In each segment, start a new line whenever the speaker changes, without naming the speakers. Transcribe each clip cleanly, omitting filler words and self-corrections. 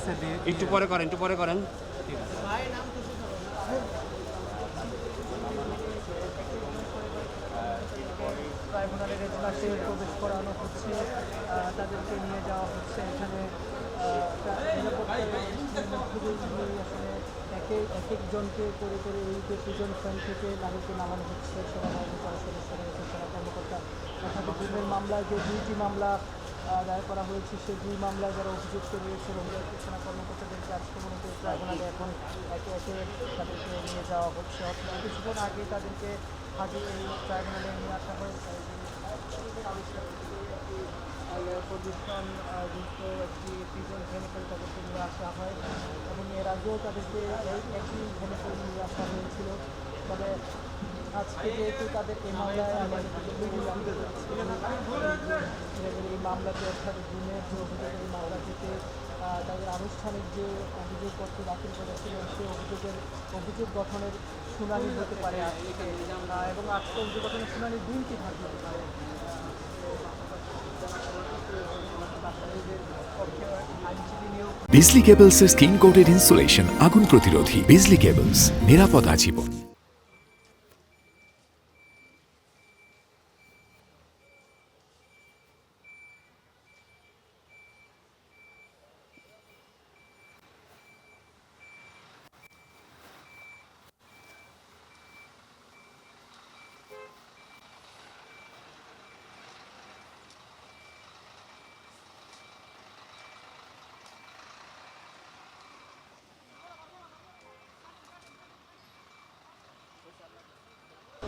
বক্সে দিয়ে
একটু পরে করেন।
ঠিক আছে। ট্রাইব্যুনালের এজলাসে প্রবেশ করানো হচ্ছে, তাদেরকে নিয়ে যাওয়া হচ্ছে এখানে নিরাপত্তার আসলে এক একজনকে করে করে এই যে প্রিজন ফ্যান থেকে তাদেরকে নামানো হচ্ছে। সেনাবাহিনী যারা সদস্য রয়েছে, সেনা কর্মকর্তা, অর্থাৎ গুমের মামলায় যে 2টি মামলা দায়ের করা হয়েছে, সেই 2 মামলায় যারা অভিযুক্ত রয়েছে রোহিঙ্গা সেনা কর্মকর্তাদেরকে আজকে মূলত ট্রাইব্যুনালে এখন একে একে তাদেরকে নিয়ে যাওয়া হচ্ছে। অর্থাৎ কিছুক্ষণ আগে তাদেরকে হাজির এই ট্রাইব্যুনালে নিয়ে আসা হয়। প্রদূষণ যুক্ত একটি প্রিজন ভ্যানে তাদেরকে নিয়ে আসা হয় এবং এর আগেও তাদেরকে একই ভ্যানে নিয়ে আসা হয়েছিল। তবে আজকে যেহেতু তাদের এই মামলায় এই মামলাতে অর্থাৎ গুমের যে অভিযোগের এই মামলা থেকে তাদের আনুষ্ঠানিক যে অভিযোগপত্র দাখিল করেছিলেন, সেই অভিযোগ গঠনের শুনানি হতে পারে আজকে, এবং আজকে অভিযোগ গঠনের শুনানির দিনটি থাকতে পারে।
বিজলি কেবলসের স্কিন কোটেড ইনসুলেশন আগুন প্রতিরোধী। বিজলি কেবলস, নিরাপদ আজীবন।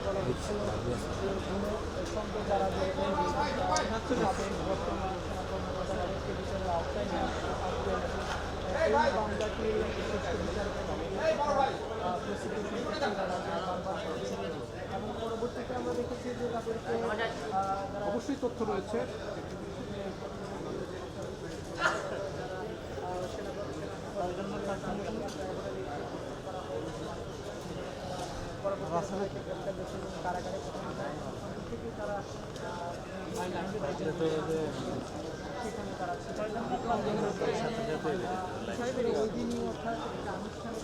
বলা হচ্ছিল যে গুমের সঙ্গে যারা বর্তমান সেনা কর্মকর্তা তাদেরকে বিচারের আওতায় নিয়ে আসতে এই মামলাটি এবং পরবর্তীতে আমরা দেখেছি যে তাদেরকে অবশ্যই তথ্য রয়েছে কারাগারে থেকে তারা সেখানে তারা ওই দিনই অর্থাৎ আনুষ্ঠানিক